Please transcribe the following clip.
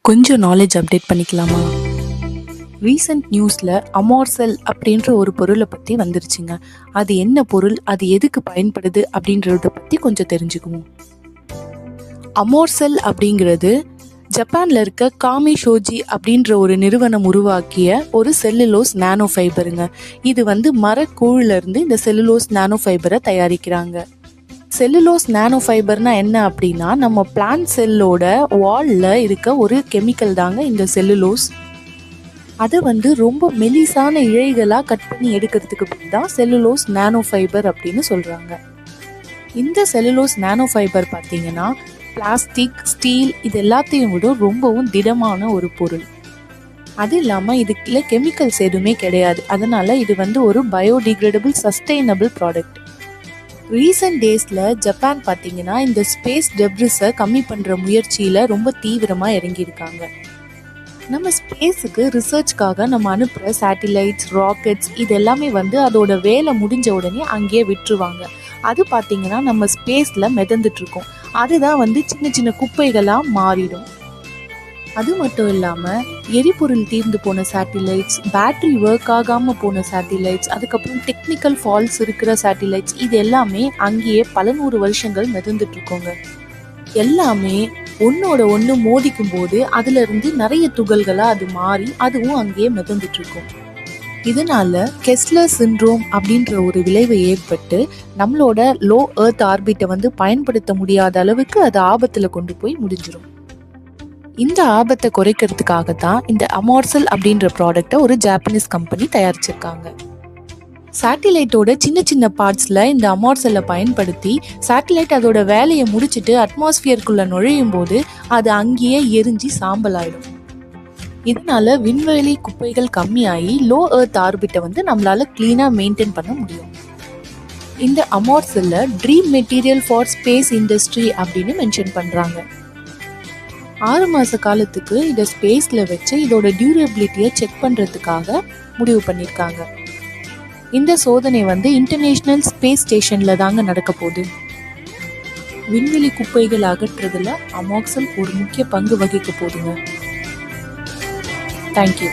கொஞ்சம் knowledge update பண்ணிக்கலாமா? Recent நியூஸில் அமார்செல் அப்படின்ற ஒரு பொருளை பற்றி வந்துருச்சுங்க. அது என்ன பொருள், அது எதுக்கு பயன்படுது அப்படின்றத பற்றி கொஞ்சம் தெரிஞ்சுக்குவோம். அமார்செல் அப்படிங்கிறது ஜப்பானில் இருக்க காமி ஷோஜி அப்படின்ற ஒரு நிறுவனம் உருவாக்கிய ஒரு செல்லுலோஸ் நானோ ஃபைபருங்க. இது மரக்கூழிலிருந்து இந்த செல்லுலோஸ் நானோ ஃபைபரை தயாரிக்கிறாங்க. செல்லுலோஸ் நானோ ஃபைபர்னா என்ன அப்படின்னா, நம்ம பிளான்ட் செல்லோட வால்ல இருக்க ஒரு கெமிக்கல் தாங்க இந்த செல்லுலோஸ். அதை ரொம்ப மெலிசான இழைகளாக கட் பண்ணி எடுக்கிறதுக்கு பேர் தான் செல்லுலோஸ் நானோ ஃபைபர் அப்படின்னு சொல்கிறாங்க. இந்த செல்லுலோஸ் நானோ ஃபைபர் பார்த்தீங்கன்னா பிளாஸ்டிக், ஸ்டீல் இது எல்லாத்தையும் விட ரொம்பவும் திடமான ஒரு பொருள். அது இல்லாமல் இதுக்குள்ள கெமிக்கல்ஸ் எதுவுமே கிடையாது. அதனால இது ஒரு பயோடிகிரேடபிள் சஸ்டெயினபிள் ப்ராடக்ட். ரீசன்ட் டேஸில் ஜப்பான் பார்த்தீங்கன்னா இந்த ஸ்பேஸ் டெப்ரிஸை கம்மி பண்ணுற முயற்சியில் ரொம்ப தீவிரமாக இறங்கியிருக்காங்க. நம்ம ஸ்பேஸுக்கு ரிசர்ச்காக நம்ம அனுப்புகிற சேட்டிலைட்ஸ், ராக்கெட்ஸ் இது எல்லாமே அதோட வேலை முடிஞ்ச உடனே அங்கேயே விட்டுருவாங்க. அது பார்த்தீங்கன்னா நம்ம ஸ்பேஸில் மிதந்துட்டுருக்கோம். அதுதான் சின்ன சின்ன குப்பைகளாக மாறிடும். அது மட்டும் இல்லாமல் எரிபொருள் தீர்ந்து போன சேட்டிலைட்ஸ், பேட்டரி ஒர்க் ஆகாமல் போன சேட்டிலைட்ஸ், அதுக்கப்புறம் டெக்னிக்கல் ஃபால்ட்ஸ் இருக்கிற சேட்டிலைட்ஸ் இது எல்லாமே அங்கேயே பல 100 வருஷங்கள் மிதந்துட்டுருக்கோங்க. எல்லாமே ஒன்றோட ஒன்று மோதிக்கும் போது அதிலிருந்து நிறைய துகள்களாக அது மாறி அதுவும் அங்கேயே மிதந்துட்டுருக்கும். இதனால கெஸ்லர் சிண்ட்ரோம் அப்படின்ற ஒரு விளைவு ஏற்பட்டு நம்மளோட லோ எர்த் ஆர்பிட்டை பயன்படுத்த முடியாத அளவுக்கு அது ஆபத்தில் கொண்டு போய் முடிஞ்சிடும். இந்த ஆபத்தை குறைக்கிறதுக்காக தான் இந்த அமார்செல் அப்படின்ற ப்ராடக்டை ஒரு ஜாப்பனீஸ் கம்பெனி தயாரிச்சிருக்காங்க. சேட்டிலைட்டோட சின்ன சின்ன பார்ட்ஸில் இந்த அமார்செல்லை பயன்படுத்தி சேட்டிலைட் அதோட வேலையை முடிச்சுட்டு அட்மாஸ்பியருக்குள்ளே நுழையும் போது அது அங்கேயே எரிஞ்சு சாம்பலாயிடும். இதனால விண்வெளி குப்பைகள் கம்மியாகி லோ எர்த் ஆர்பிட்டை நம்மளால கிளீனாக மெயின்டைன் பண்ண முடியும். இந்த அமார்செல்லை dream material for space industry அப்படின்னு மென்ஷன் பண்ணுறாங்க. 6 மாத காலத்துக்கு இதை ஸ்பேஸில் வச்சு இதோட டியூரபிலிட்டியை செக் பண்ணுறதுக்காக முடிவு பண்ணியிருக்காங்க. இந்த சோதனை இன்டர்நேஷ்னல் ஸ்பேஸ் ஸ்டேஷனில் தாங்க நடக்க போகுது. விண்வெளி குப்பைகள் அகற்றுறதுல அமார்செல் ஒரு முக்கிய பங்கு வகிக்க போகுதுங்க. தேங்க்யூ.